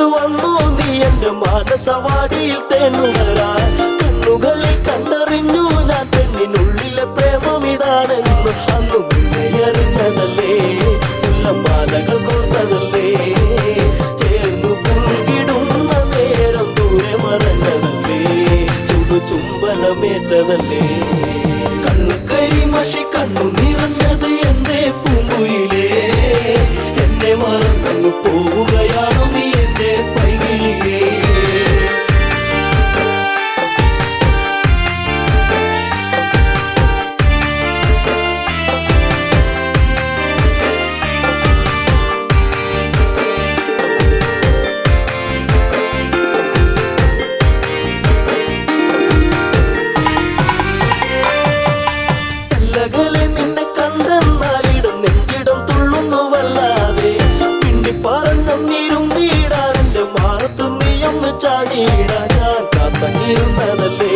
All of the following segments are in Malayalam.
അടുത്തു വന്നു നീ എന്റെ മാനസവാടിയിൽ തേനുകരാൻ. കണ്ണുകളിൽ കണ്ടറിഞ്ഞു ഞാൻ പെണ്ണിനുള്ളിലെ പ്രേമം ഇതാണെന്ന്. അന്നു നിന്നെ അറിഞ്ഞതല്ലേ, മാലകൾ കോർത്തതല്ലേ, ചേർന്നു പുൽകിടുന്ന നേരം ദൂരെ മറഞ്ഞതല്ലേ, ചുംബനമേറ്റതല്ലേ. കണ്ണു കരിമഷി കണ്ണു നിറഞ്ഞത് എന്തേ പൂങ്കുയിലേ, എന്നെ മറന്നു പോവുകയാണോ നീ എന്റെ പൈകിളിയേ. നിന്നെ കണ്ടെന്നാലിടം നെഞ്ചിടം തുള്ളുന്നു വല്ലാതെ. പിണ്ടി പറഞ്ഞിരും നീടാൻ എന്റെ മാറത്ത് നീയൊന്ന് ചാടിയിടാൻ. ഞാൻ കാത്തങ്ങിരുന്നതല്ലേ,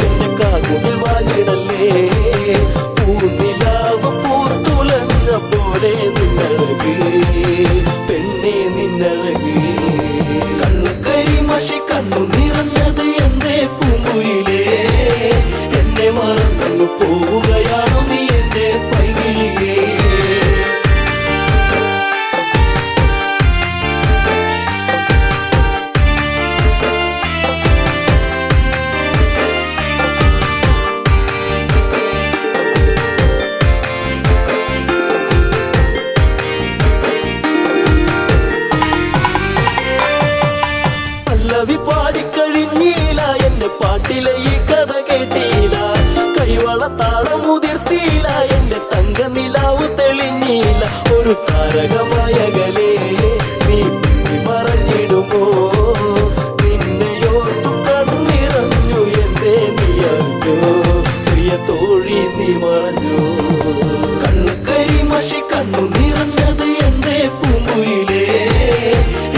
എന്റെ കാർമുകിൽ മാഞ്ഞിടല്ലേ. പൂനിലാവ് പൂത്തുലഞ്ഞ പോലെ നിന്നഴക് പെണ്ണെ നിന്നഴക്. കണ്ണു കരിമഷി കണ്ണു നിറഞ്ഞത് എന്തേ പൂങ്കുയിലേ, എന്നെ മറന്നു പോവുകയാണോ നീ എന്റെ പൈകിളിയേ. പല്ലവി പാടിക്കഴിഞ്ഞില്ല, എന്റെ പാട്ടിലെ ഈ കഥ കേട്ടില്ല. കൈവളത്താളം മുതിർത്തിയില്ല, എന്റെ തങ്ക നിലാവ് തെളിഞ്ഞില്ല. ഒരു താരകമായകലേ നീ മറഞ്ഞിടുമോ, നിന്നെയോർത്തു കണ്ണിറഞ്ഞു എന്തേ നീ അറിഞ്ഞോ, പ്രിയ തോഴി നീ മറഞ്ഞോ. കണ്ണു കരിമഷി കണ്ണു നിറഞ്ഞത് എന്തേ പൂങ്കുയിലേ,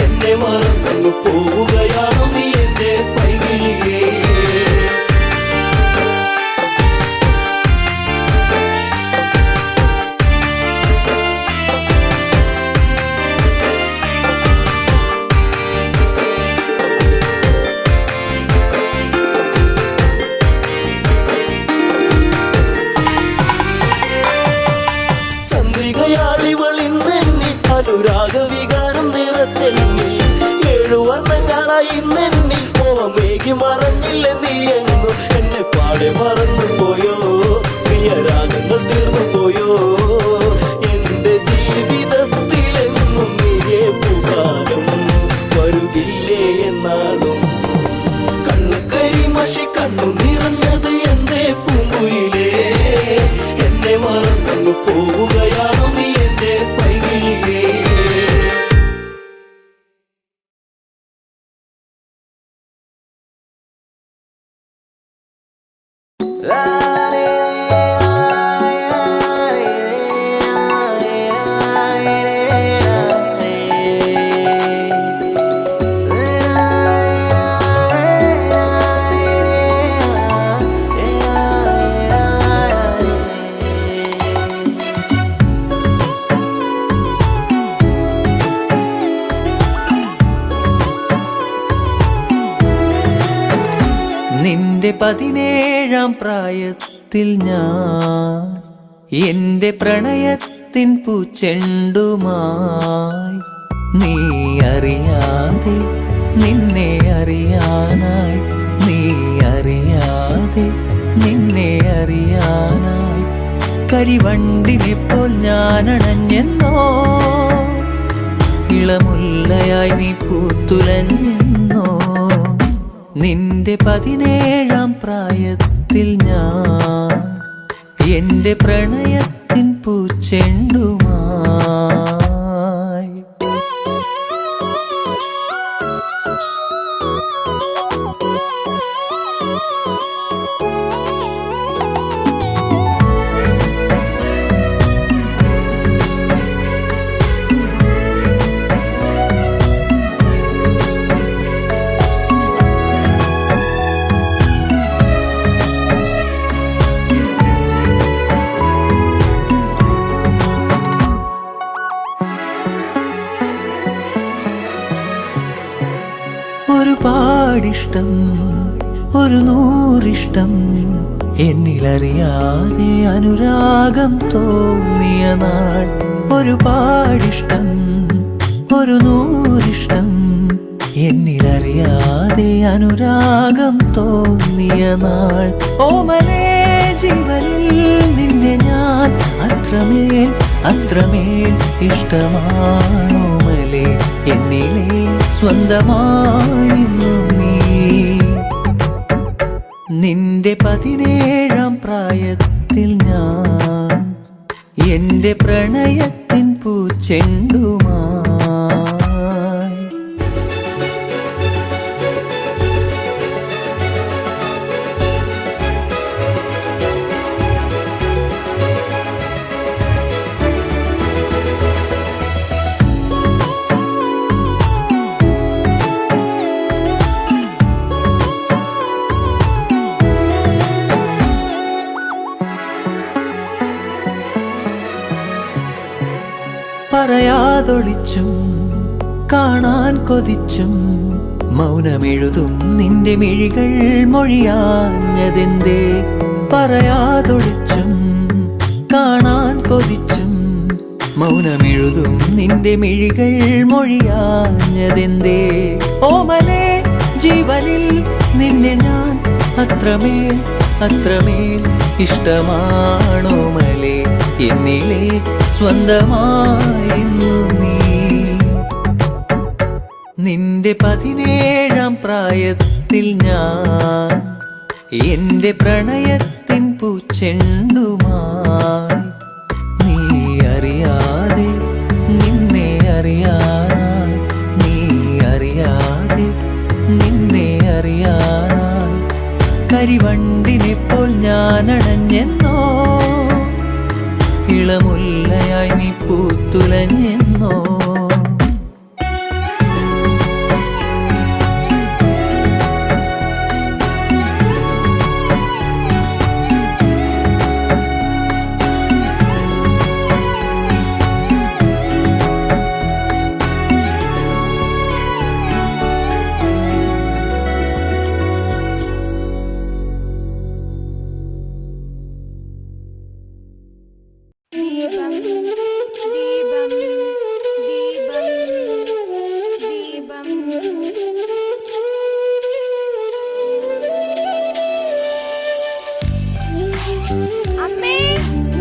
എന്നെ മറന്നു പോവുകയാണോ നീ എന്റെ പൈകിളിയേ. ചന്ദ്രികയാളിവളിന്നെന്നിൽ അനുരാഗവികാരം നിറച്ചെന്നിൽ. 7 വർണ്ണങ്ങളായി ഇന്നെന്നിൽ മോഹമേകി മറഞ്ഞില്ല നീ എങ്ങും. എന്നെ പാടെ മറന്നു പോയോ, പ്രിയരാഗങ്ങൾ തീർന്നു പോയോ. എന്റെ ജീവിതത്തിലെങ്ങും നീയേ പൂകാലം വരുകില്ലേ എന്നാളും. കണ്ണു കരിമഷി കണ്ണു നിറഞ്ഞത് എന്തേ പൂങ്കുയിലേ, എന്നെ മറന്നു പോവുകയാണോ നീ എന്റെ പൈകിളിയേ. നിന്റെ 17-ാം പ്രായത്തിൽ ഞാൻ എന്റെ പ്രണയത്തിൻ പൂച്ചെണ്ടുമായി. നീ അറിയാതെ നിന്നെ അറിയാനായി, നീ അറിയാതെ നിന്നെ അറിയാനായി. കരിവണ്ടിനെപ്പോൾ ഞാനണഞ്ഞെന്നോ, ഇളമുല്ലയായി നീ പൂത്തുലഞ്ഞെന്നോ. നിന്റെ 17-ാം പ്രായത്തിൽ ഞാൻ എന്റെ പ്രണയത്തിൻ പൂച്ചെണ്ടുമായി. ഒരുപാടിഷ്ടം ഒരു നൂറിഷ്ടം എന്നിലറിയാതെ അനുരാഗം തോന്നിയ നാൾ ഒരുപാടിഷ്ടം ഒരു നൂറിഷ്ടം എന്നിലറിയാതെ അനുരാഗം തോന്നിയ നാൾ ഓമലേ ജീവനിൽ നിന്നെ ഞാൻ അത്രമേൽ അത്രമേൽ ഇഷ്ടമാണോമലേ എന്നിലെ സ്വന്തമായിരുന്നു നീ നിന്റെ 17-ാം പ്രായത്തിൽ ഞാൻ എന്റെ പ്രണയത്തിൻ പൂച്ചെണ്ടുമായി പറയാതൊളിച്ചും കാണാൻ കൊതിച്ചും മൗനമെഴുതും നിന്റെ മിഴികൾ മൊഴിയാഞ്ഞതെന്തേ പറയാതൊളിച്ചും കാണാൻ കൊതിച്ചും മൗനമെഴുതും നിന്റെ മിഴികൾ മൊഴിയാഞ്ഞതെന്തേ ഓമലേ ജീവനിൽ നിന്നെ ഞാൻ അത്രമേൽ അത്രമേൽ ഇഷ്ടമാണോമലേ എന്നിലെ സ്വന്തമായിരുന്നു നീ നിന്റെ 17-ാം പ്രായത്തിൽ ഞാൻ എന്റെ പ്രണയത്തിൻ പൂച്ചെണ്ടുമായി നീ അറിയാതെ നിന്നെ അറിയാനായി നീ അറിയാതെ നിന്നെ അറിയാനായി കരിവണ്ടിനെപ്പോൾ ഞാൻ അണഞ്ഞെന്നോ ഇളമുല്ലയായി നീ പൂത്തുലഞ്ഞെന്നോ ദീപം ദീപം ദീപം ദീപം അമ്മേ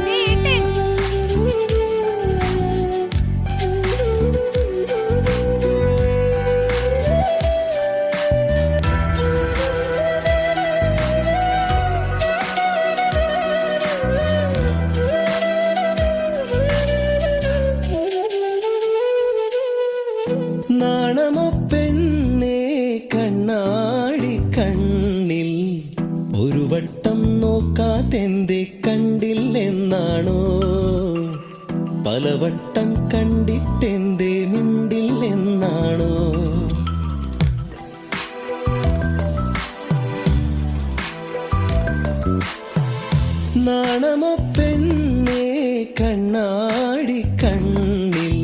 നീട്ടൻ നാണമോ പെണ്ണേ കണ്ണാടി കണ്ണിൽ ഒരു വട്ടം നോക്കാതെന്തേ കണ്ടില്ലെന്നാണോ പലവട്ടം കണ്ടിട്ടെന്തേ മിണ്ടില്ലെന്നാണോ നാണമോ പെണ്ണേ കണ്ണാടി കണ്ണിൽ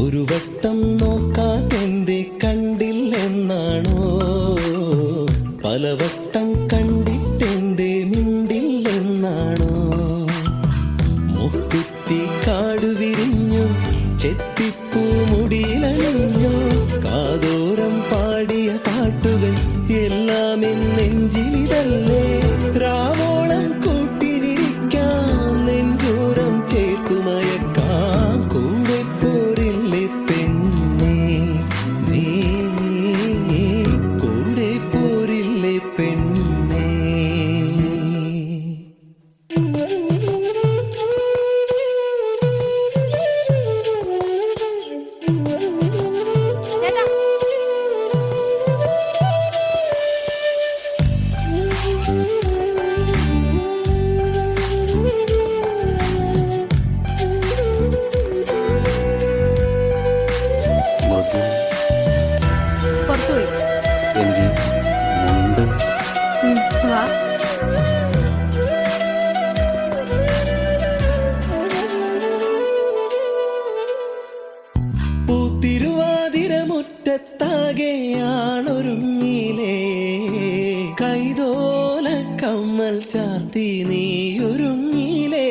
ഒരു വട്ടം നോക്കാതെന്തേ കണ്ടില്ലെന്നാണോ പലവട്ടം കണ്ടിട്ടെന്തേ മിണ്ടില്ലെന്നാണോ മുക്കുത്തി കാടു വിരിഞ്ഞു ചെത്തിപ്പൂ മുടിയിലണിഞ്ഞു കാതോരം പാടിയ പാട്ടുകൾ എല്ലാം നെഞ്ചിലിതല്ലേ രാവോളം കൂട്ടിനിരിക്കാം നെഞ്ചോരം ചേർത്തുമയക്കാം കൂടെ പോരില്ലേ പെണ്ണേ നീ കൂടെ പോരില്ലേ പെണ്ണേ ചേട്ടാ ആളൊരുങ്ങിലേ കൈതോല കമ്മൽ ചാർത്തി നീയൊരുങ്ങിലേ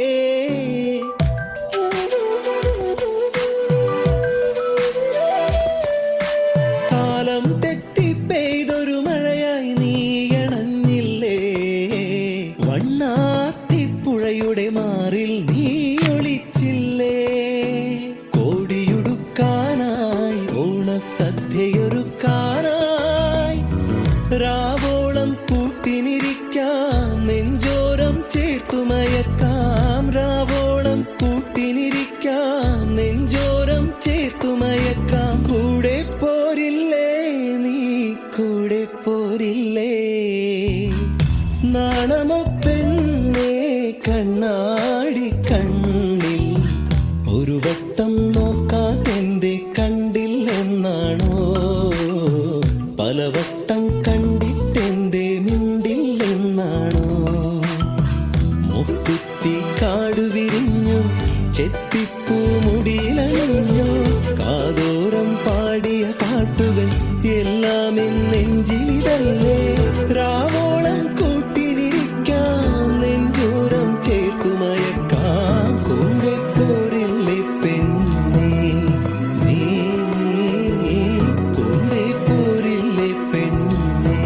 കാലം തെറ്റി പെയ്തൊരു മഴയായി നീയണഞ്ഞില്ലേ വണ്ണാത്തിപ്പുഴയുടെ മാറിൽ നീ ഒളിച്ചില്ലേ കോടിയുടുക്കാനായി ഓണസദ്യയൊരുക്കാനായി രാവോളം കൂട്ടിനിരിക്കാം നെഞ്ചോരം ചേർത്തുമയക്കാം രാവോളം കൂട്ടിനിരിക്കാം നെഞ്ചോരം ചേർത്തുമയക്കാം കൂടെ പോരില്ലേ നീ കൂടെ പോരില്ലേ നാണമോ പെണ്ണേ കണ്ണാടി കണ്ണിൽ ഒരു വട്ടം നോക്കാതെന്തേ കണ്ടില്ലെന്നാണോ പലവട്ടം കണ്ടിട്ടെന്തേ മിണ്ടില്ലെന്നാണോ മുക്കുത്തി കാടു വിരിഞ്ഞു ചെത്തിപ്പൂ മുടിയിലണിഞ്ഞു കാതോരം പാടിയ പാട്ടുകൾ എല്ലാം നെഞ്ചിലിതല്ലേ രാവോളം കൂട്ടിനിരിക്കാം നെഞ്ചോരം ചേർത്തുമയക്കാം കൂടെ പോരില്ലേ പെണ്ണേ നീ കൂടെ പോരില്ലേ പെണ്ണേ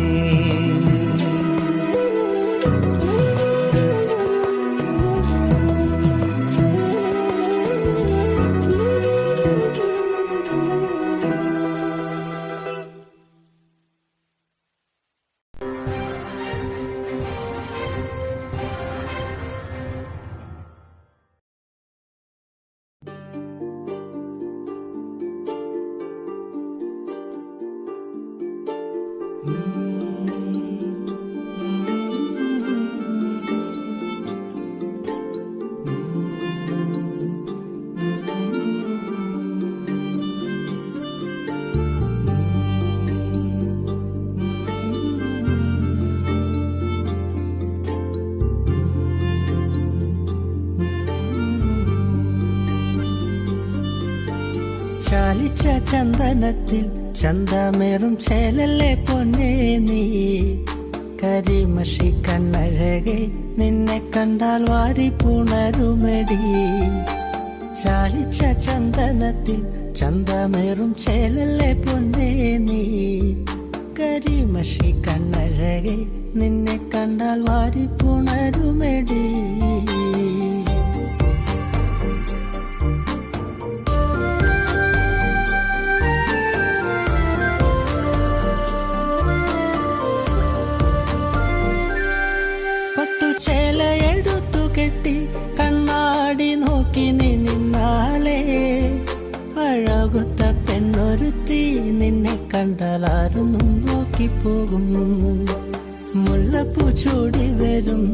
ചാലിച്ച ചന്ദനത്തിൽ ചന്തമേറും ചേലല്ലേ പൊന്നേ നീ കരിമഷി കണ്ണഴകെ നിന്നെ കണ്ടാൽ വാരി പുണരുമെടി ചാലിച്ച ചന്ദനത്തിൽ ചന്തമേറും ചേലല്ലേ പൊന്നേ നീ കരിമഷി കണ്ണഴകെ നിന്നെ കണ്ടാൽ വാരി പുണരുമെടി ചേലയെടുത്തു കെട്ടി കണ്ണാടി നോക്കി നീ നിന്നാലേ അഴകുത്ത പെണ്ണൊരുത്തി നിന്നെ കണ്ടാലാരും നോക്കിപ്പോകും മുല്ലപ്പൂ ചൂടി വരും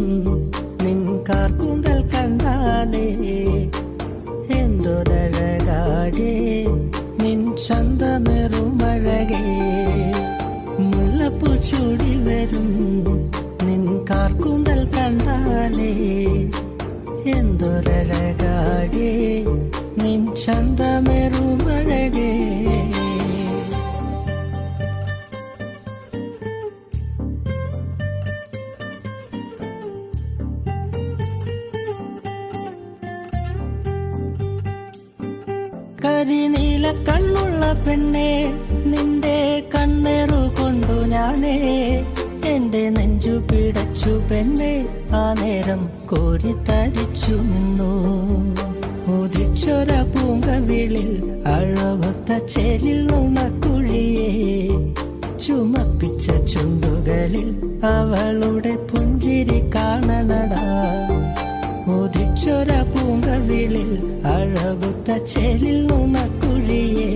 നിൻ കാർക്കൂന്തൽ കണ്ടാലേ എന്തൊരഴകാടേ നിൻ ചന്തമേറുമഴകേ മുല്ലപ്പൂ ചൂടി വരും നിൻ കാർക്കൂന്തൽ കണ്ടാലേ എന്തൊരഴകാടേ നിൻ ചന്തമേറുമഴകേ കരിനീല കണ്ണുള്ള പെണ്ണേ നിന്റെ കണ്ണേറു കൊണ്ടു ഞാനേ എന്റെ നെഞ്ചു പിടച്ചു പെണ്ണേ ആ നേരം കോരിത്തരിച്ചു നിന്നു ഉദിച്ചൊര പൂങ്കവിളിൽ അഴവത്ത ചേലിൽ നുണക്കുഴിയെ ചുമപ്പിച്ച ചുണ്ടുകളിൽ അവളുടെ പുഞ്ചിരി കാണണടാ ഉദിച്ചൊര പൂങ്കവിളിൽ അഴകുത്ത ചേലിൽ നുണക്കുഴിയെ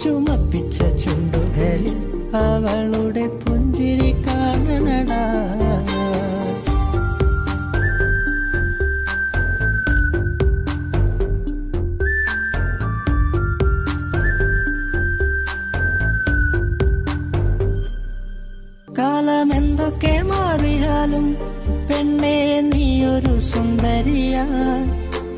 ചുമപ്പിച്ച ചുണ്ടുകളിൽ അവളുടെ പുഞ്ചിരി കാണണടാ കാലമെന്തൊക്കെ മാറിയാലും പെണ്ണേ നീയൊരു സുന്ദരിയാ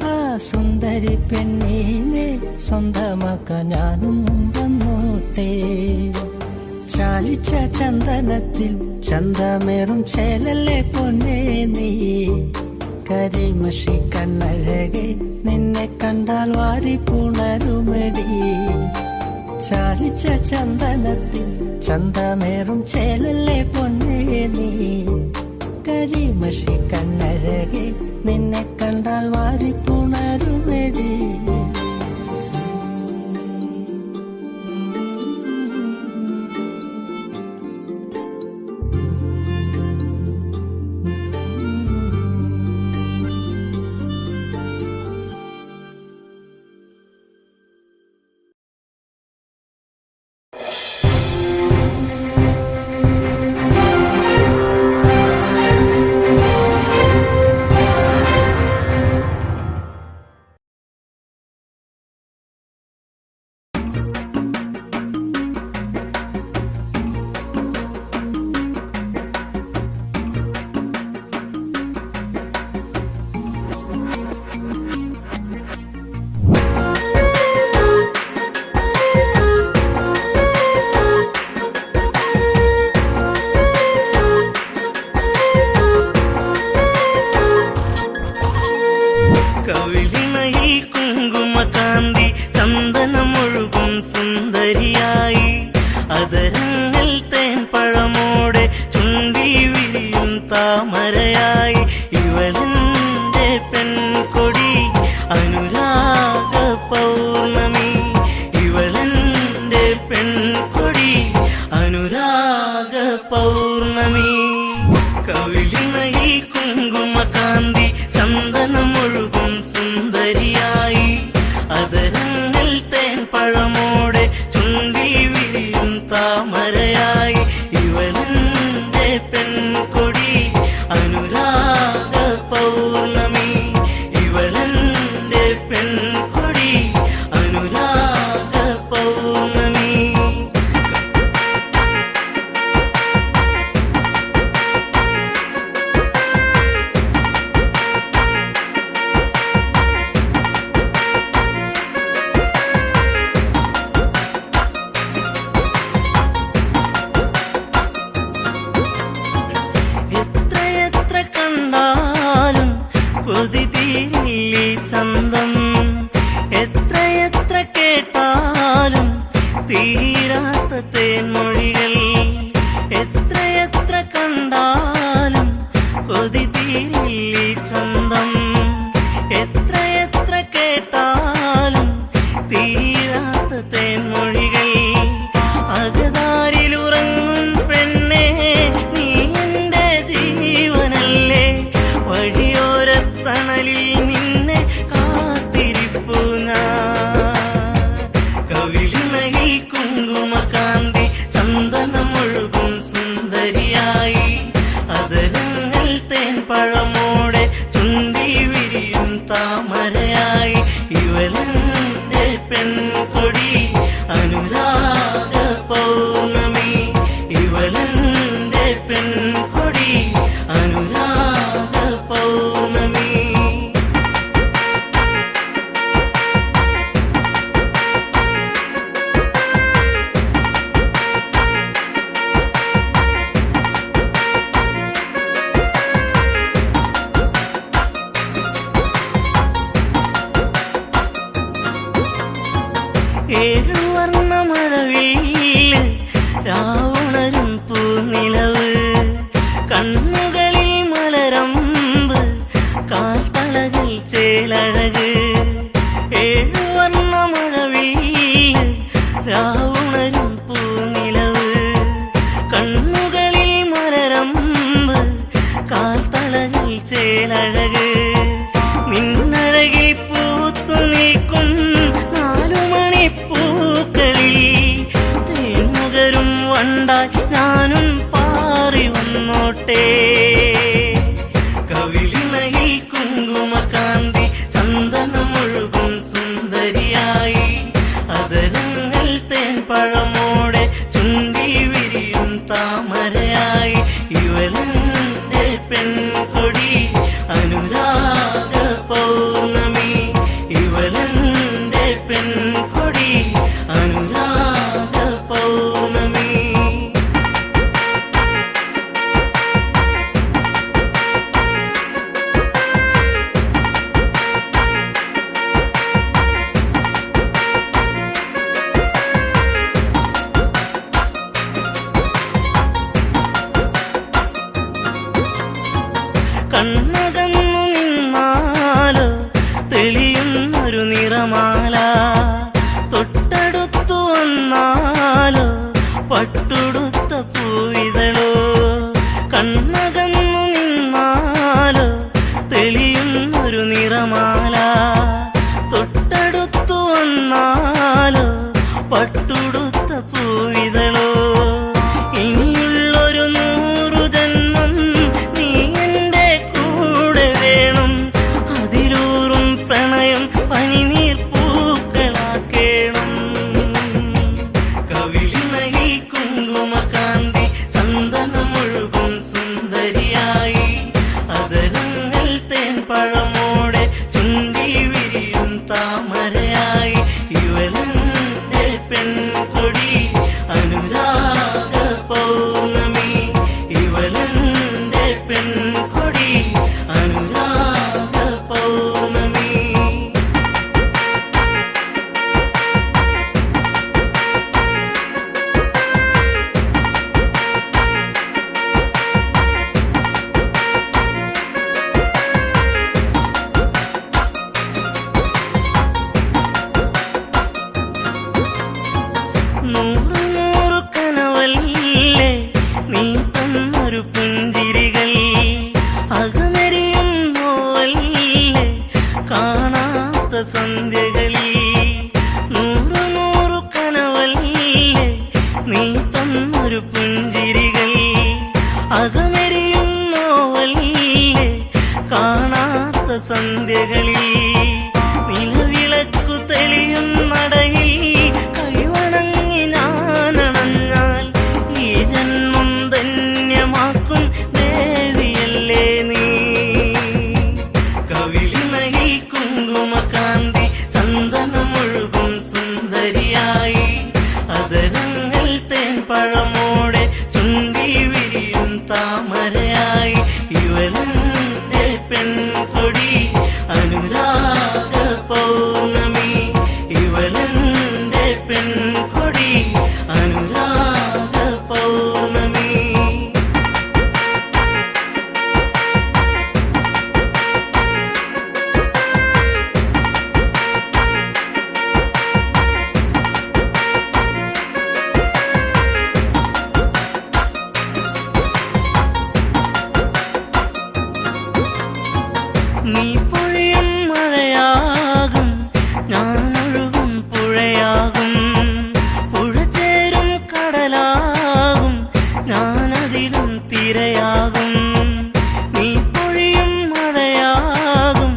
ആ സുന്ദരി പെണ്ണീനെ സ്വന്തമാക്കാൻ ഞാനും വന്നോട്ടെ ചാലിച്ച ചന്ദനത്തിൽ ചന്തമേറും ചേലല്ലേ പൊന്നേ നീ കരിമഷി കണ്ണഴകെ നിന്നെ കണ്ടാൽ വാരി പുണരുമടി ചാലിച്ച ചന്ദനത്തിൽ ചന്തമേറും ചേലല്ലേ പൊന്നേ നീ കരിമഷി കണ്ണഴകെ നിന്നെ കണ്ടാൽ വാരി പുണരുമടി കവിളിണയിൽ കുങ്കുമകാന്തി ചന്ദനമൊഴുകും സുന്ദരിയായി അതരങ്ങൾ തേൻ പഴമോടെ ചുണ്ടി വിരിയും താമരയായി ഇവളെന്റെ പെൺകൊടി അനുരാഗ പൗർണമി ഇവളെന്റെ പെൺകൊടി അനുരാഗ പൗർണമി കവിളിണയിൽ കുങ്കുമകാന്തി ചന്ദനമൊഴുകും സുന്ദരിയായി അതരങ്ങൾ തേൻ പഴമോടെ ചുണ്ടി വിരിയും താമരയായി ഇവളെന്റെ പെൺകൊടി അനുരാഗ പൗർണമി ഇവളെന്റെ പെൺകൊടി അനുരാഗ പൗർണമി എത്രയെത്ര കണ്ടാലും കൊതി തീരില്ലേ ചന്തം എത്രയെത്ര കേട്ടാലും തീരാത്ത തേൻമൊഴികൾ എത്രയെത്ര കണ്ടാലും കൊതി തീരില്ലേ ചന്തം എത്രയെത്ര കേട്ടാലും തീരാത്ത തേൻമൊഴികൾ അകതാരിലുറങ്ങും പെണ്ണേ നീ എന്റെ ജീവനല്ലേ വഴിയോരത്തണലിൽ നിന്നെ കാത്തിരിപ്പു ഞാൻ കവിളിണയിൽ കുങ്കുമകാന്തി ചന്ദനമൊഴുകും സുന്ദരിയായി അതരങ്ങൾ തേൻ പഴമോടെ ചുണ്ടി വിരിയും താമരയായി ഇവളെന്റെ പെൺകൊടി അനുരാഗ പൗർണമി ഇവളെന്റെ പെൺകൊടി അനുരാഗ പൗർണമി ഏഴുവർണ്ണമഴവിൽ രാവുണരും പൂനിലവ് കണ്ണുകളിൽ മലരമ്പ് കാൽത്തളകൾ ചേലഴക് ഏഴുവർണ്ണമഴവിൽ രാവുണരും പൂനിലവ് കണ്ണുകളിൽ മലരമ്പ് കാൽത്തളകൾ ചേലഴക് നിന്നഴകിൽ പൂത്തു നിൽക്കും നാലുമണിപ്പൂക്കളിൽ തേൻമുകരും വണ്ടായി ഞാനും പാറി വന്നോട്ടെ കവിളിണയിൽ കുങ്കുമകാന്തി ചന്ദനമൊഴുകും സുന്ദരിയായി അതരങ്ങൾ തേൻ പഴമോടെ ചുണ്ടി വിരിയും താമരയായി ഇവളെന്റെ പെൺകൊടി അനുരാഗ പൗർണമി ഇവളെന്റെ പെൺകൊടി അനുരാഗ പൗർണമി കണ്ണകന്നു നിന്നാലോ തെളിയുന്നൊരു നിറമാല, തൊട്ടടുത്തു വന്നാലോ പട്ടുടുത്ത പൂവിതളോ. കണ്ണകന്നു നിന്നാലോ തെളിയുന്നൊരു നിറമാല, തൊട്ടടുത്തു വന്നാലോ പട്ടുടുത്ത പൂവിതളോ. ഇനിയുള്ളൊരു 100 ജന്മം നീ എൻ്റെ കൂടെ വേണം, അതിലൂറും പ്രണയം പനിനീർ പൂക്കളാക്കേണം. കവിളിണയിൽ കുങ്കുമകാന്തി ചന്ദനമൊഴുകും സുന്ദരിയായി, അതരങ്ങൾ തേൻ പഴമോടെ ചുണ്ടി വിരിയും താമരയായി. ഇവളെന്റെ പെൺകൊടി അനുരാഗ പൗർണമി, ഇവളെന്റെ പെൺകൊടി അനുരാഗ പൗർണമി. നൂറ് നൂറ് കനവല്ലേ നീ തന്നൊരു പുഞ്ചിരികൾ, അകമെരിയും നോവല്ലേ കാണാത്ത സന്ധ്യകളിൽ. നൂറ് നൂറ് കനവല്ലേ നീ തന്നൊരു പുഞ്ചിരികൾ, അകമെരിയും നോവല്ലേ കാണാത്ത സന്ധ്യകളിൽ. നിലവിളക്കു തെളിയും നടയിൽ കൈവണങ്ങി ഞാനണഞ്ഞാൽ ഈ ജന്മം ധന്യമാക്കും ദേവിയല്ലേ നീ. കവിളിണയിൽ കുങ്കുമകാന്തി ചന്ദനമൊഴുകും സുന്ദരിയായി, അതരങ്ങൾ തേൻ പഴമോടെ ചുണ്ടി വിരിയും താമരയായി. ഇവളെന്റെ പെൺകൊടി അനുരാഗ പൗർണമി, ഇവളെന്റെ പെൺകൊടി അനുരാഗ പൗർണമി. നീ പൊഴിയും മഴയാകും, ഞാനൊഴുകും പുഴയാകും, പുഴ ചേരും കടലാകും, ഞാനതിലും തിരയാകും. നീ പൊഴിയും മഴയാകും,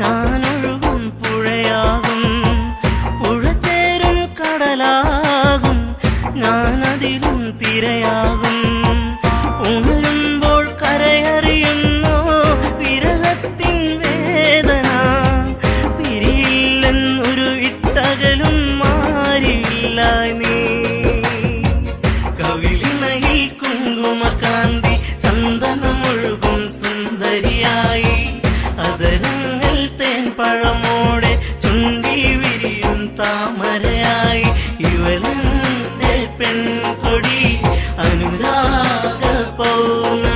ഞാനൊഴുകും പുഴയാകും, പുഴ ചേരും കടലാകും, ഞാനതിലും തിരയാകും. ഉണരുമ്പോൾ കരയറിയുന്നോ വിരഹത്തിൻ വേദന, പിരിയില്ലെന്നൊരു ഇട്ടകലും മാറിയില്ല നീ. കവിളിണയിൽ കുങ്കുമകാന്തി ചന്ദനമൊഴുകും സുന്ദരിയായി, അതരങ്ങൾ തേൻ പഴമോടെ ചുണ്ടി വിരിയും താമരയായി. ഇവളെന്റെ പെൺകൊടി അനുരാഗ പൗർണമി.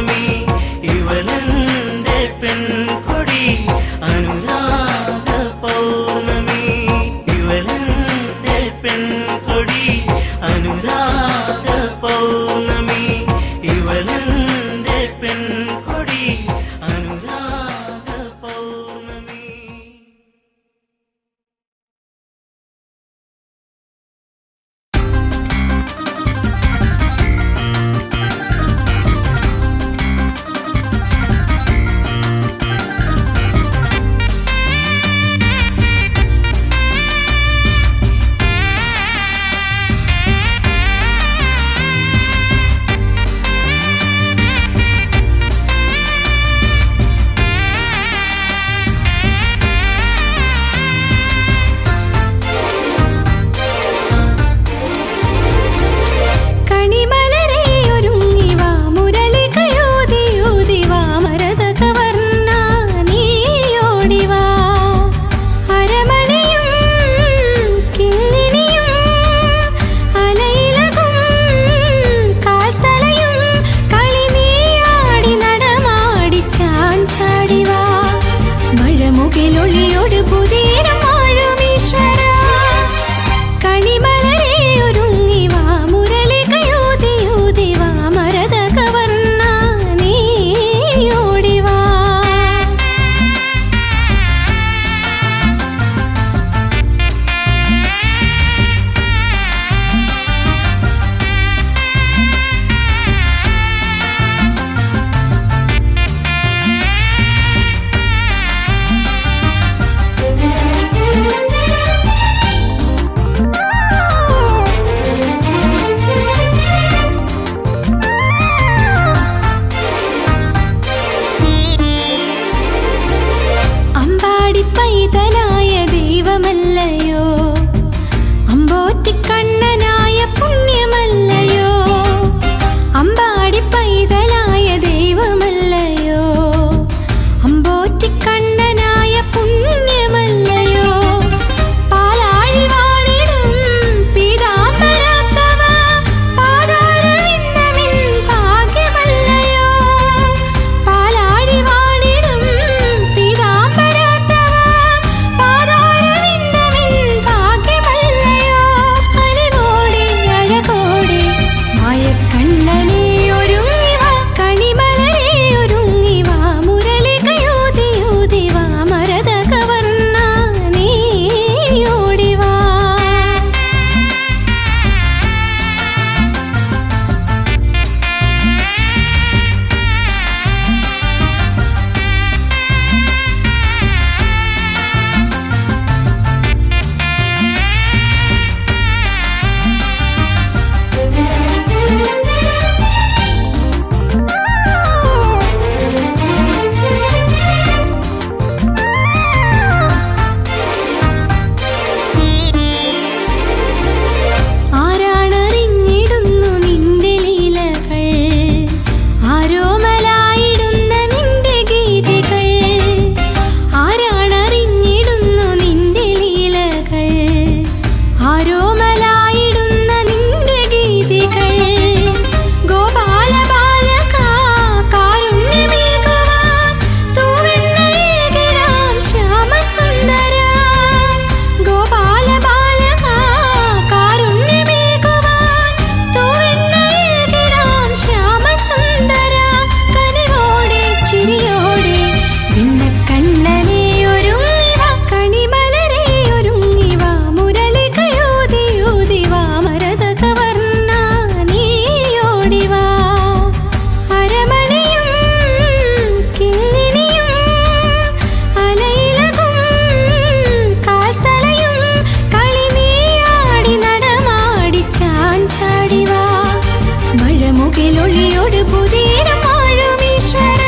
മുകിലൊഴിയോട് പുതിയിടം വാഴും ഈശ്വര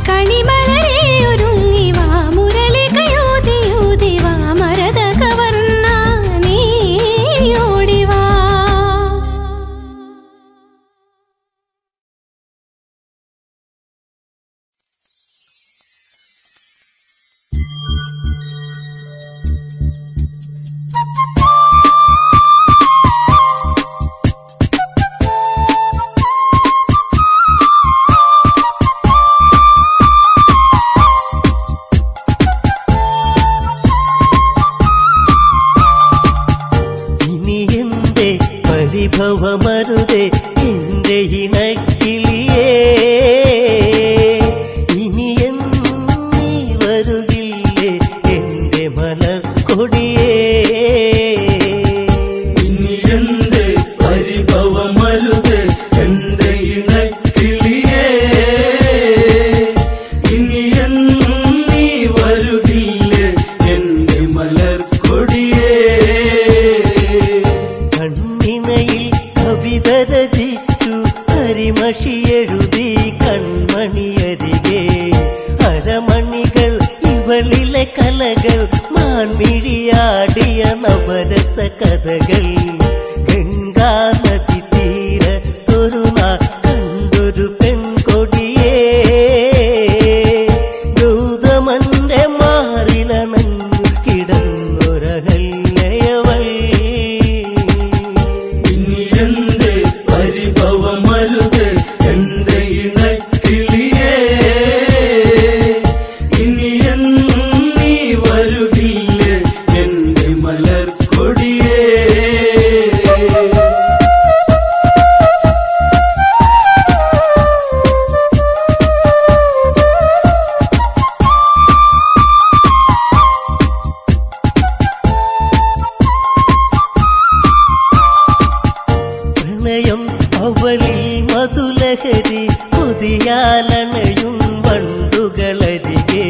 കണിമലരെ ഒരുങ്ങി വാ മുരളികയൂതി വാ മരതക വർണ്ണ നീ ഓടി വാ. പരിഭവമരുതേ എന്റെ ഇണക്കിളിയേ ഇനി എന്നീ വരുകില്ലേ എന്റെ മലർക്കൊടിയേ ഇനി എന്റെ പരിഭവമരുതേ എന്റെ ഇണക്കിളിയേ ഇനി എന്നീ വരുകില്ലേ എന്റെ മലർക്കൊടിയേ കവിത രചിച്ചു കരിമഷി എഴുതി കൺമണിയരികെ അരമണികൾ ഇവളിലെ കലകൾ മാൻമിഴിയാടിയ നവരസ കഥകൾ ഗംഗാ നദി തീരത്തൊരു നാൾ കണ്ടൊരു പെൺകൊടിയേ ഗൗതമന്റെ മാറിലണഞ്ഞു കിടന്നൊരഹല്യവൾ പരിഭവമരുതേ എന്റെ ഇണക്കിളിയേ ഇനി എന്നീ വരുകില്ലേ എന്റെ മലർക്കൊടിയേ പ്രണയം അവളിൽ മധുലഹരി പുതിയാലണയും വണ്ടുകളരികെ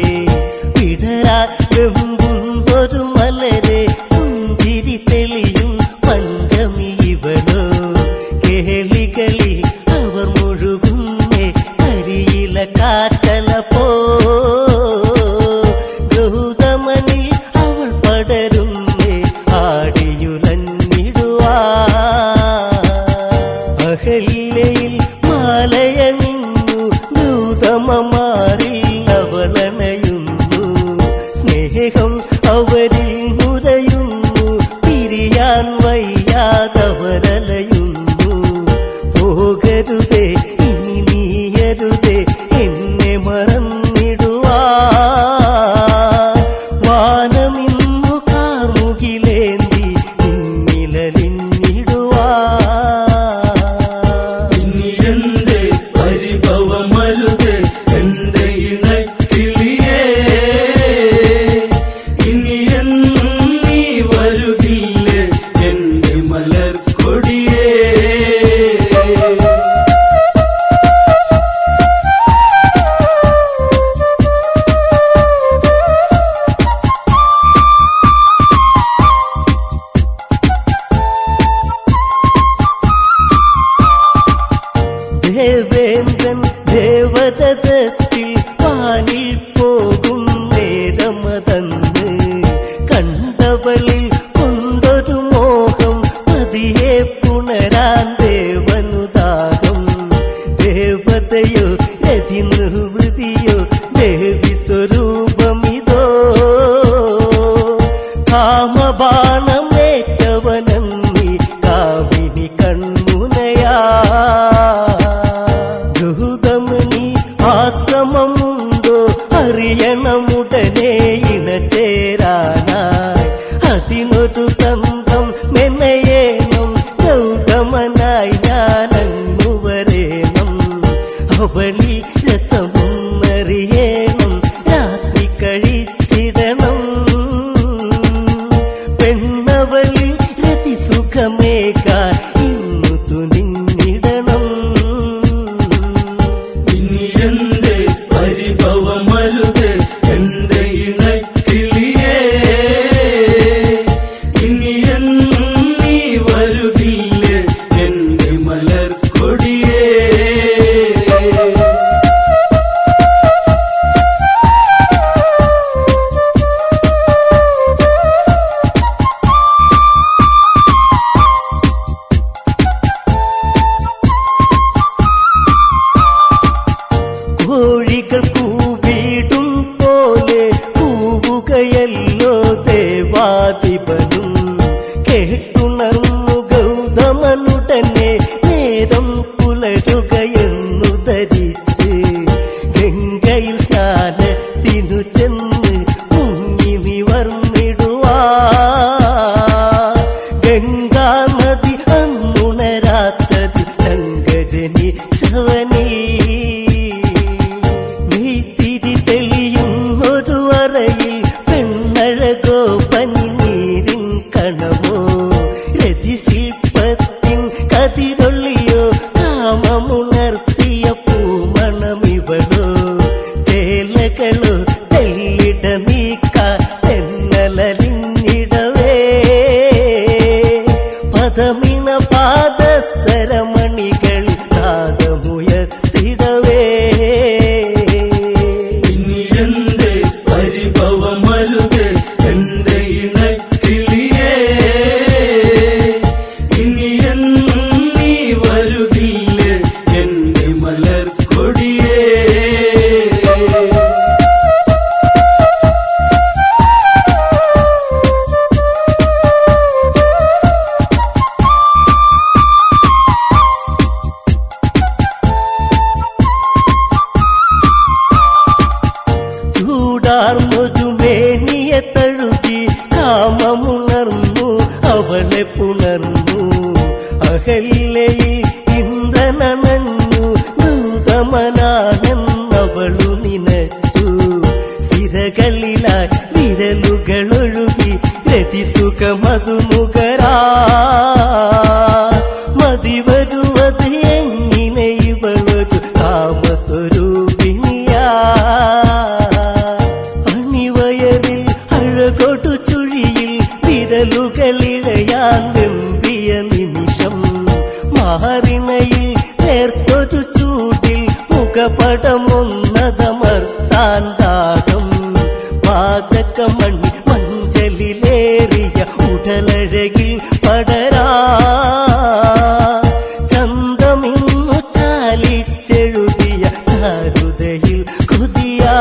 വിടരാ വെമ്പുന്നൊരു മലരെ പുഞ്ചിരി തെളിയും പഞ്ചമി ഇവളോ കേളികളി അവർ മുഴുകുന്നേ കരിയില കാറ്റല പോ ഗൗതമനിൽ അവൾ പടരുന്നേ ആടിയുലഞ്ഞിടുവാ അഹല്യയിൽ മാലയണിഞ്ഞു ഗൗതമമാരിൽ അവളണയുന്നു സ്നേഹം അവരിൽ മുരയുന്നു പിരിയാൻ വയ്യാതവരലയുന്നു പോകരുതേ ഇനി നീയരുതേ എന്നെ മറന്നിടുവാ വാനമിന്നു കാർമുകിലേന്തി നിന്നിലലിഞ്ഞിടുവാ പരിഭവമരുതേ എന്റെ ഇണക്കിളിയേ ഇനി എന്നീ വരുകില്ലേ എന്റെ മലർക്കൊടിയേ ദേവേന്ദ്രൻ ദേവതത്തിൽ പാനിൽ പോകും നേരമതന്ന് കണ്ടവളിൽ കൊണ്ടൊരു മോഹം പതിയെ പുണരാൻ ദേവനുദാഹം ദേവതയോ രതി നിർവൃതിയോ ദേവി സ്വരൂപമിതോ കാമബാണമേറ്റവനന്നി കാവിനി കൺമുനയാ ഗൗതമനി ആശ്രമമുണ്ടോ അറിയണമുടനെ ഇണചേരാനായി അതിനൊരു തന്ത്രം മെനയേണം ഗൗതമനായി ഞാനങ്ങു വരേണം അവളി രസമൊന്നറിയേണം രാത്രി കഴിച്ചിടണം പെണ്ണവളി രതി സുഖമേകാൻ ഇന്നു തുനിഞ്ഞിടണം ഇനി എന്റെ പരിഭവമരുതേ എന്റെ ഇണക്കിളിയേ ഇനി എന്നീ വരുകില്ലേ എന്റെ മലർക്കൊടിയേ മലർക്കൊടിയേ കോഴികൾ കൂവിടും പോലെ കൂവുകയല്ലോ ദേവാധിപനും കേട്ടുണർന്നു ഗൗതമനുടനെ നേരം പുലരുകയെന്നു ധരിച്ച് ഗംഗയിൽ സ്നാനത്തിനു ചെന്ന് മുങ്ങി നിവർന്നിടുവാ ഗംഗാനദി അന്നുണരാത്തത് ശങ്കജനിച്ചവനീ നെയ്ത്തിരി തെളിയുന്നൊരു അറയിൽ പെണ്ണഴകോ പനിനീരിൻ കണമോ രതിശില്പത്തിൻ കതിരൊള്ളിയോ കാമമുണർത്തിയ പൂമണമിവളോ ചേലകളോ തെല്ലിട നീക്കാൻ തെന്നലിഞ്ഞിടവേ പദമിണ പാദസരമണികൾ നാദമുയർത്തിടവേ ഇനി എന്റെ പരിഭവമരുത് എന്റെ ഇണക്കിളിയേ ഇനി എന്നും നീ വരുകില്ലേ എന്റെ മലർക്കൊടിയേ ചൂടാർന്നൊരു മേനിയെ തഴുകി കാമമുണർന്നു അവളെ പുണർന്നു അഹല്യയിൽ ഇന്ദ്രനണഞ്ഞു ദൂതമനാണെന്നവളു നിനച്ചു സിരകളിലായി വിരലുകളൊഴുകി രതിസുഖമതുമുഖരാ മതിവരുവത് എങ്ങനെ ഇവളൊരു കാമസ്വരൂപിണിയാ അണിവയറിൽ അഴകൊടു ചുഴിയിൽ വിരലുകളിഴയാൻ വെമ്പിയ നിമിഷം മാറിണയിൽ നേർത്തൊരു ചൂടിൽ മുഖപടമൊന്നതമർത്താൻ ദാഹം പാതകമണി മഞ്ചലിലേറിയ ഉടലഴകിൽ പടരാ ചന്തമിന്നു ചാലിച്ചെഴുതിയ ചാരുതയിൽ കൊതിയാ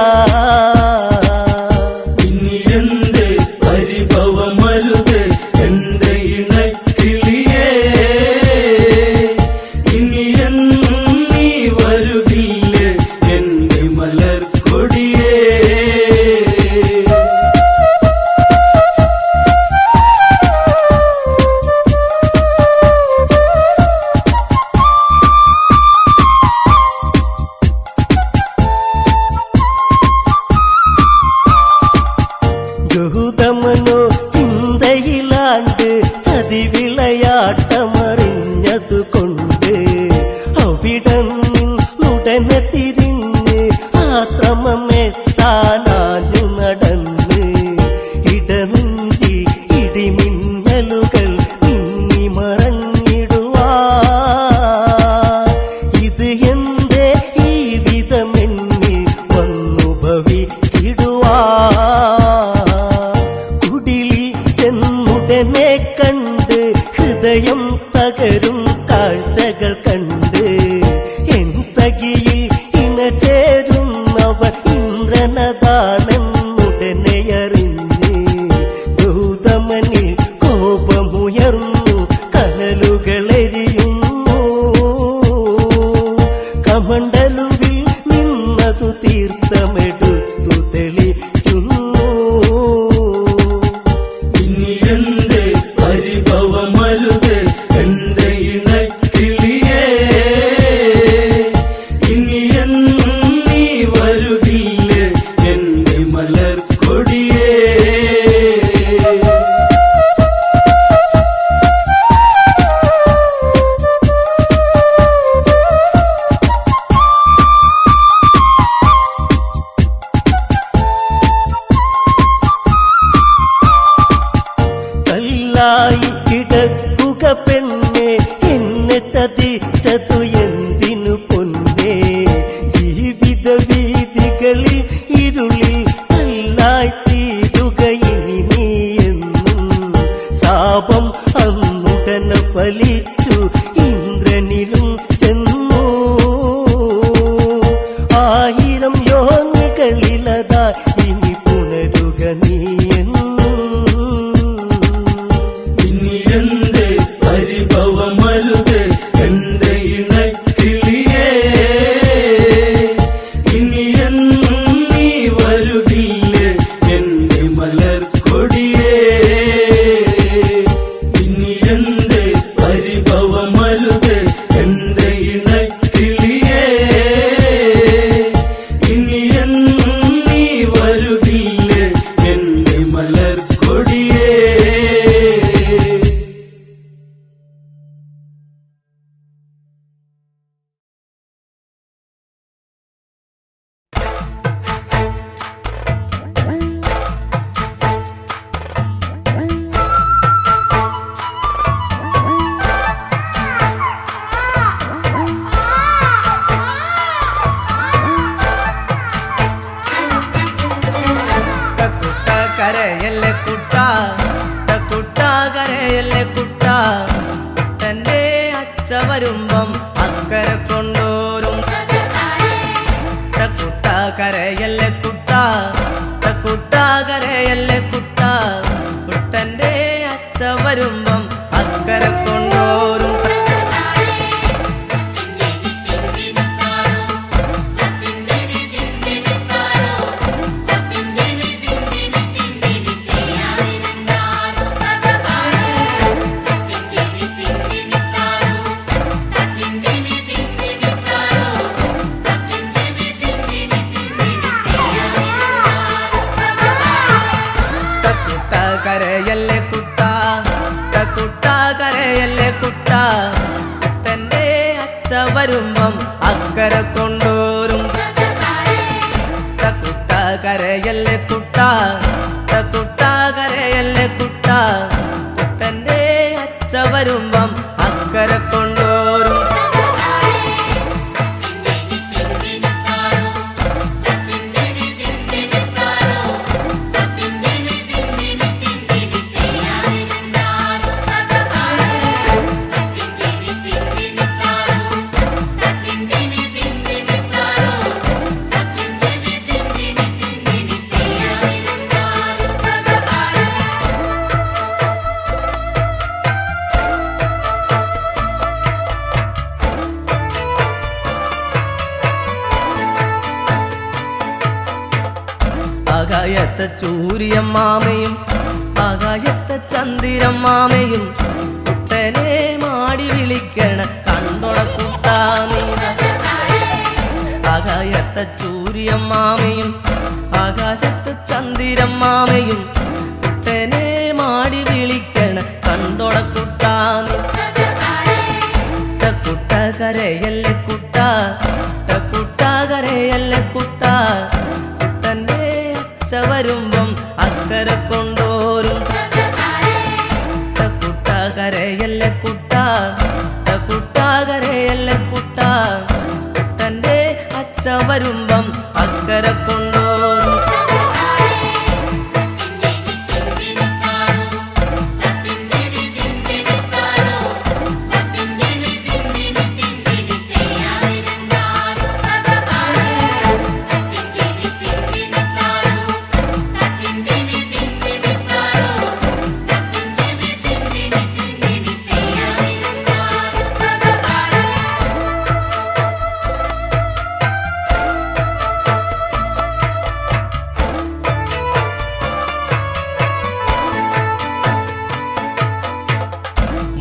ഇനി എന്റെ പരിഭവമരുത് എന്റെ ഇണക്കിളിയേ ഇനി എന്നും നീ വരുകില്ലേ എന്റെ മലർക്കൊടിയേ ഗൗതമനോ ചിന്തയിലാണ്ട് ചതിവിളയാട്ടമറിഞ്ഞതുകൊണ്ട് അവിടന്നുടനെ തിരിഞ്ഞ് ആശ്രമമെത്താനാഞ്ഞു നടന്ന് ഇടനെഞ്ചി ഇടിമിന്നലുകൾ മിന്നി മറഞ്ഞിടുവാ ഇത് എന്റെ ഈ വിധമെന്നിൽ വന്നു ഭവിച്ചിടുവാ കുടിലിൽ ചെന്നുടനെ കണ്ട് ഹൃദയം തകരും കാഴ്ചകൾ കണ്ട് എൻ സഖിയിൽ ഇണചേരുന്നവർ ഇന്ദ്രനദാനെന്നുടനെ അറിഞ്ഞ് ഗൗതമനിൽ കോപമുയർന്നു കനലുകളെരിയുന്നു കമണ്ടലുവിൽ നിന്നതു തീർത്ഥമെടുത്തു തെളിക്കുന്നു ഇനി എന്റെ പരിഭവമരുത് എന്റെ ഇണക്കിളിയേ ഇനി ഇണക്കിളിയേ ഇനിയെന്നും നീ വരുകില്ലേ എന്റെ മലർക്കൊടിയേ ഇനി എന്റെ പരിഭവമരുതേ എന്റെ ഇണക്കിളിയേ ഇനിയെന്നും നീ വരുകില്ലേ എന്റെ മലർക്കൊടിയേ. കരയല്ലേ കുട്ട കരയല്ലേ കുട്ട തന്റെ അച്ഛ വരുമ്പം അക്കരെ കൊണ്ടോരും കുട്ട കരയല്ലേ കുട്ട കരയല്ലേ കുട്ട കുട്ടന്റെ അച്ഛ വരുമ്പം അക്കരെ കൊണ്ടോരും കരയല്ലേ കുട്ട കരയല്ലേ കുട്ട കുട്ടന്റെ അച്ഛ വരുമ്പം അക്കരെ കൊണ്ടോരും കുട്ട കരയല്ലേ കുട്ട കരയല്ലേ കുട്ട കുട്ടന്റെ അച്ഛ വരുമ്പം അക്കരെ കൊണ്ടോരും ആകായത്തെ ചൂര്യമ്മാമയും ആകാശത്തെ ചന്ദിരമ്മാമയും കുട്ടനെ മാടി വിളിക്കണ കണ്ടോണ കുട്ടാ നീ ആകായത്തെ ചൂര്യമ്മാമയും ആകാശത്തെ ചന്ദിരമ്മാമയും കുട്ടനെ മാടി വിളിക്കണ കണ്ടോണ കുട്ടാ നീ കുട്ട കരയല്ലേ കുട്ട കരയല്ലേ കുട്ട കുട്ടന്റെ അച്ഛ വരുമ്പം അക്കരെ കൊണ്ടോരും കുട്ട കരയല്ലേ കുട്ട കരയല്ലേ കുട്ട കുട്ടന്റെ അച്ഛ വരുമ്പം അക്കരെ കൊണ്ടോരും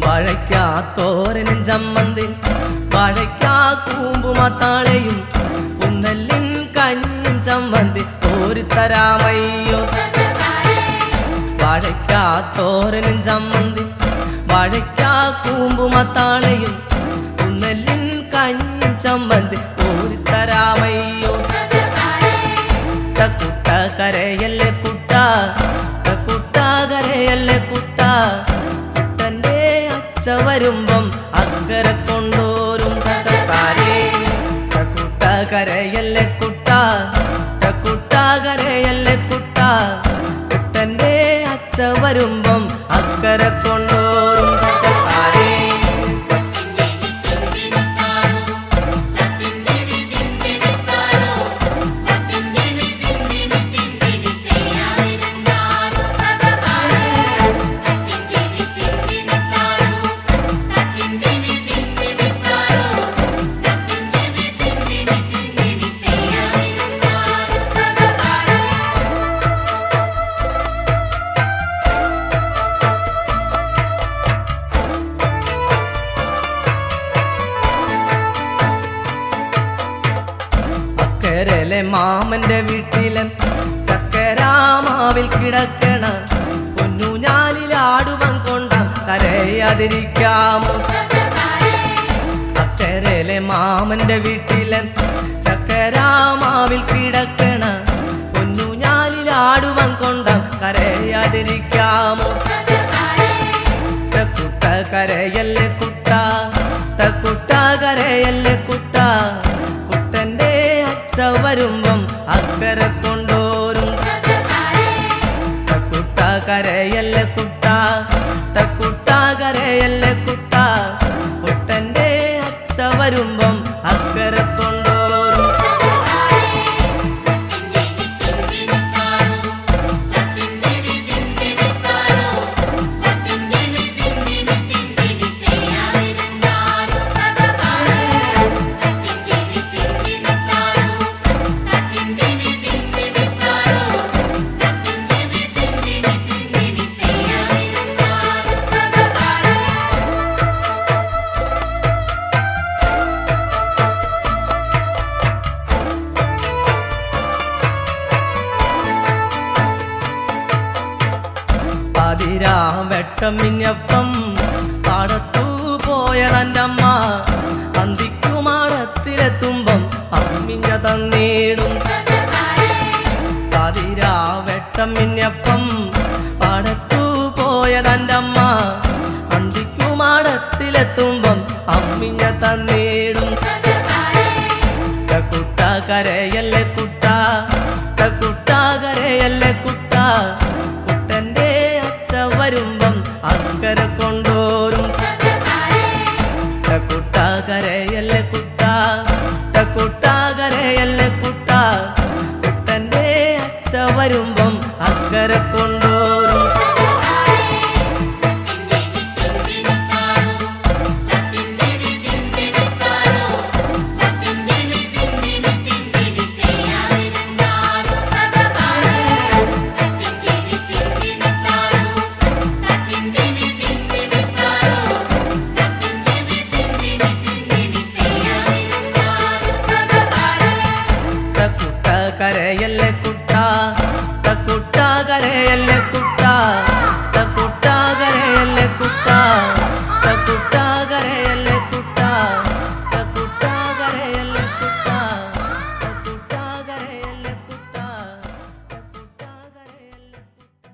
വാഴയ്ക്കാ തോരനും ചമ്മന്തി വാഴയ്ക്കാ കൂമ്പുമാത്താളയും പുന്നല്ലിൻ കഞ്ഞും ചമ്മന്തി കോരിത്തരാമയ്യോ വാഴയ്ക്കാ തോരനും ചമ്മന്തി വാഴയ്ക്കാ കൂമ്പുമാത്താളയും പുന്നല്ലിൻ കഞ്ഞും ചമ്മന്തി കോരിത്തരാമയ്യോ കുട്ട കരയല്ലേ കുട്ട കരയല്ലേ കുട്ട കുട്ടന്റെ അച്ഛ വരുമ്പം അക്കരെ കൊണ്ടോരും കുട്ട കരയല്ലേ കുട്ട കരയല്ലേ കുട്ട കുട്ടന്റെ അച്ഛ വരുമ്പം അക്കരെ കൊണ്ടോരും ചക്കരയിലെ മാമന്റെ വീട്ടിലെ ചക്കരാമാവിൽ കിടക്കണ പൊന്നൂഞ്ഞാലിലാടുവൻ കൊണ്ടാം കരയാതിരിക്കാമോ? അക്കരയിലെ മാമന്റെ വീട്ടിലെ ചക്കരാമാവിൽ കിടക്കണ പൊന്നൂഞ്ഞാലിലാടുവൻ കൊണ്ടാം കരയാതിരിക്കാമോ? കുട്ട കരയല്ലേ കുട്ട, കുട്ട കരയല്ലേ കുട്ട, കുട്ടന്റെ അച്ഛ വരുമ്പം അക്കരെ കൊണ്ടോരും. കുട്ട കരയല്ലേ കുട്ട, കുട്ട കരയല്ലേ കുട്ട, കുട്ടന്റെ അച്ഛ വരുമ്പം അക്കരെ കൊണ്ടോരും. വെട്ടം മിന്നപ്പം പാടത്തു പോയതൻ്റമ്മ അന്തിക്കുമാടത്തിലെത്തുമ്പം അമ്മിഞ്ഞ തന്നീടും. വെട്ടം മിന്നപ്പം പാടത്തു പോയതൻ്റമ്മ അന്തിക്കുമാടത്തിലെത്തുമ്പം അമ്മിഞ്ഞ തന്നീടും. കുട്ട കരയല്ലേ കുട്ട, കുട്ട കരയല്ലേ കുട്ട, കുട്ടന്റെ അച്ഛ വരുമ്പം അക്കരെ കൊണ്ടോരും. കുട്ട കരയല്ലേ കുട്ട, കുട്ട കരയല്ലേ കുട്ട, കുട്ടന്റെ അച്ഛ വരുമ്പം അക്കരെ കൊണ്ടോരും. കരയല്ലേ കുട്ട, കുട്ട കരയല്ലേ കുട്ട, കുട്ട കരയല്ലേ കുട്ട, കുട്ട കരയല്ലേ കുട്ട, കുട്ട കരയല്ലേ കുട്ട, കുട്ട കരയല്ലേ കുട്ട, കുട്ട കരയല്ലേ കുട്ട.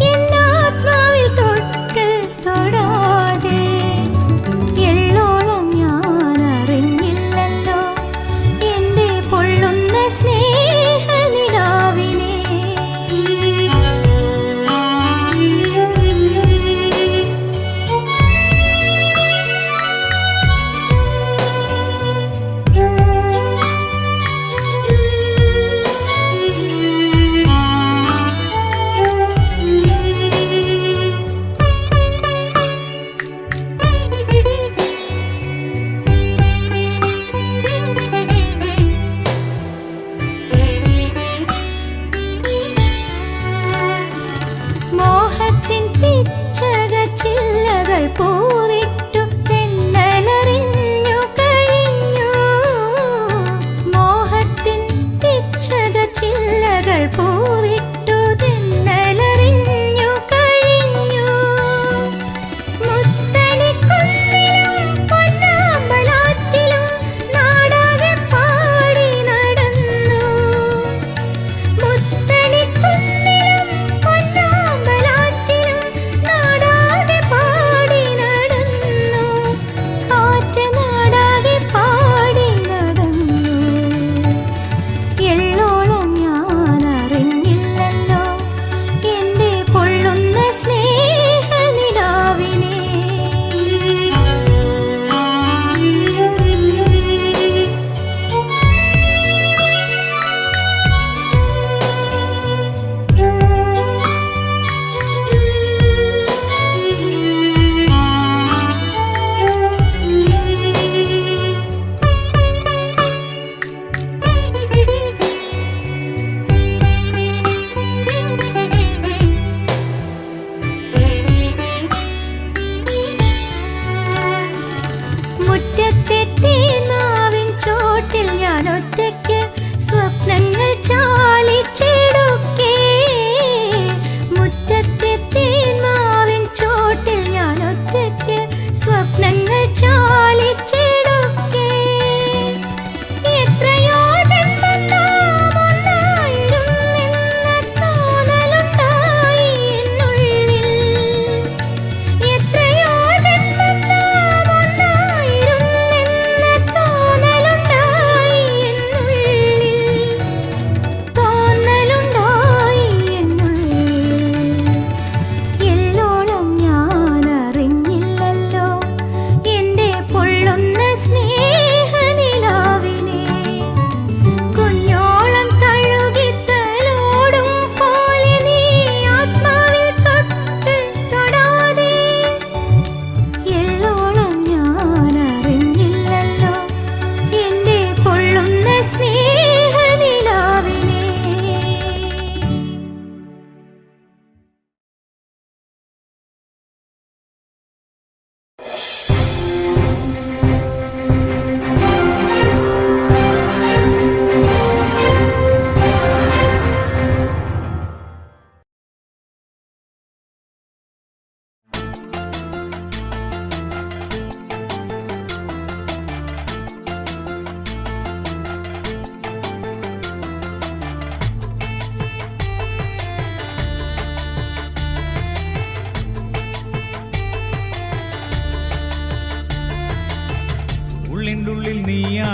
in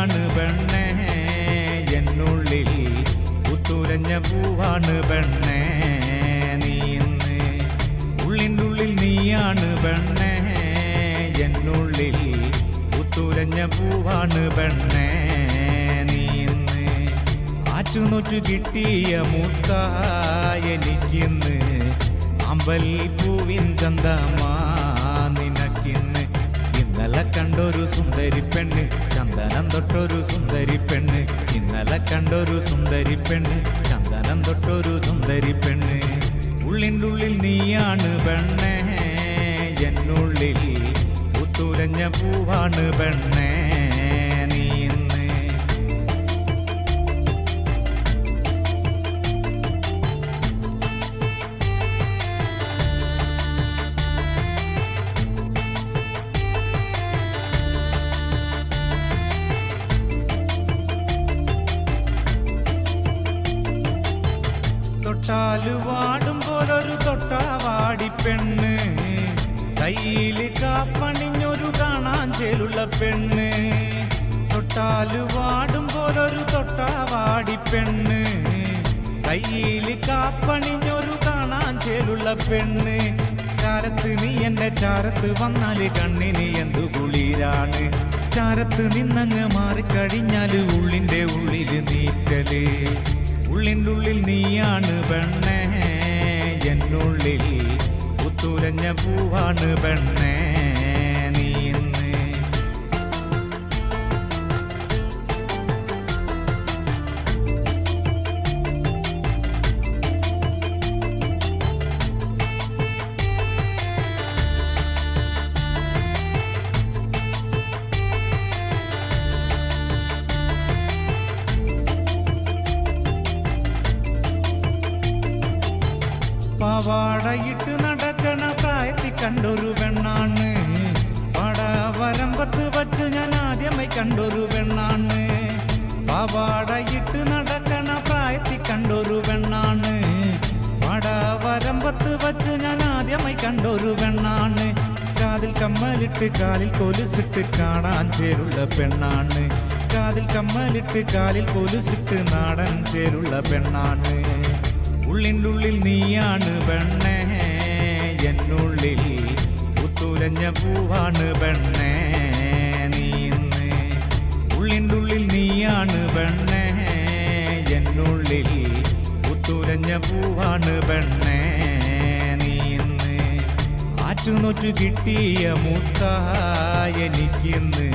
നീയാണ് പെണ്ണേ എന്നുള്ളിൽ പുത്തുലഞ്ഞ പൂവാണ് പെണ്ണേ നീ ഇന്ന് ഉള്ളിൻ്റെ ഉള്ളിൽ നീയാണ് പെണ്ണേ എന്നുള്ളിൽ പുത്തുലഞ്ഞ പൂവാണ് പെണ്ണേ നീ ഇന്ന് ആറ്റുനൊറ്റു കിട്ടിയ മുത്തായെനിക്കിന്ന് അമ്പൽപ്പൂവിൻ ചന്തമാ നിനക്കിന്ന് ഇന്നലെ കണ്ടൊരു സുന്ദരി പെണ്ണ് ചന്ദനം തൊട്ടൊരു സുന്ദരി പെണ്ണ് ഇന്നലെ കണ്ടൊരു സുന്ദരി പെണ്ണ് ചന്ദനം തൊട്ടൊരു സുന്ദരി പെണ്ണ് ഉള്ളിൻ്റെ ഉള്ളിൽ നീയാണ് പെണ്ണേ എന്നുള്ളിൽ പുത്തുലഞ്ഞ പൂവാണ് പെണ്ണേ നീ ഇന്ന് തൊട്ടാല് വാടും പോലൊരു തൊട്ടാവാടി പെണ്ണ് കയ്യില് കാപ്പണിഞ്ഞൊരു കാണാൻ ചേലുള്ള പെണ്ണ് തൊട്ടാല് വാടും പോലൊരു തൊട്ടാവാടി പെണ്ണ് കയ്യില് കാപ്പണിഞ്ഞൊരു കാണാൻ ചേലുള്ള പെണ്ണ് ചാരത്ത് നീ എന്റെ ചാരത്ത് വന്നാല് കണ്ണിന് എന്തു കുളിരാണ് ചാരത്ത് നിന്നങ്ങ് മാറിക്കഴിഞ്ഞാല് ഉള്ളിന്റെ ഉള്ളില് നീക്കല് ഉള്ളിൻ്റെ ഉള്ളിൽ നീയാണ് പെണ്ണേ എന്നുള്ളിൽ പുത്തുലഞ്ഞ പൂവാണ് പെണ്ണേ നീ ഇന്ന് പാവാടയിട്ട് നടക്കണ പ്രായത്തിൽ കണ്ടൊരു പെണ്ണാണ് പാടവരമ്പത്ത് വച്ച് ഞാൻ ആദ്യമായി കണ്ടൊരു പെണ്ണാണ് പാവാടയിട്ട് നടക്കണ പ്രായത്തിൽ കണ്ടൊരു പെണ്ണാണ് പാടവരമ്പത്ത് വച്ച് ഞാൻ ആദ്യമായി കണ്ടൊരു പെണ്ണാണ് കാതിൽ കമ്മലിട്ട് കാലിൽ കൊലുസിട്ട് കാണാൻ ചേരുള്ള പെണ്ണാണ് കാതിൽ കമ്മലിട്ട് കാലിൽ കൊലുസിട്ട് നാടൻ ചേരുള്ള പെണ്ണാണ് ഉള്ളിൻ്റെ ഉള്ളിൽ നീയാണ് പെണ്ണേ എന്നുള്ളിൽ പുത്തുലഞ്ഞ പൂവാണ് പെണ്ണേ നീ ഇന്ന് ഉള്ളിൻ്റെ ഉള്ളിൽ നീയാണ് പെണ്ണേ എന്നുള്ളിൽ പുത്തുലഞ്ഞ പൂവാണ് പെണ്ണേ നീ ഇന്ന് ആറ്റുനൊറ്റു കിട്ടിയ മുത്തായെനിക്കിന്ന്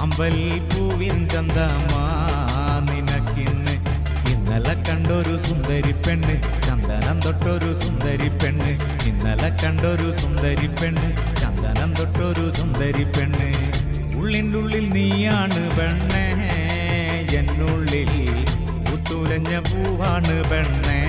അമ്പൽപ്പൂവിൻ ചന്തമാ നിനക്കിന്ന് ഇന്നലെ കണ്ടൊരു സുന്ദരി പെണ്ണ് ചന്ദനം തൊട്ടൊരു സുന്ദരി പെണ്ണ് ഇന്നലെ കണ്ടൊരു സുന്ദരി പെണ്ണ് ചന്ദനം തൊട്ടൊരു സുന്ദരി പെണ്ണ് ഉള്ളിൻ്റെ ഉള്ളിൽ നീയാണ് പെണ്ണേ എന്നുള്ളിൽ പുത്തുലഞ്ഞ പൂവാണ് പെണ്ണേ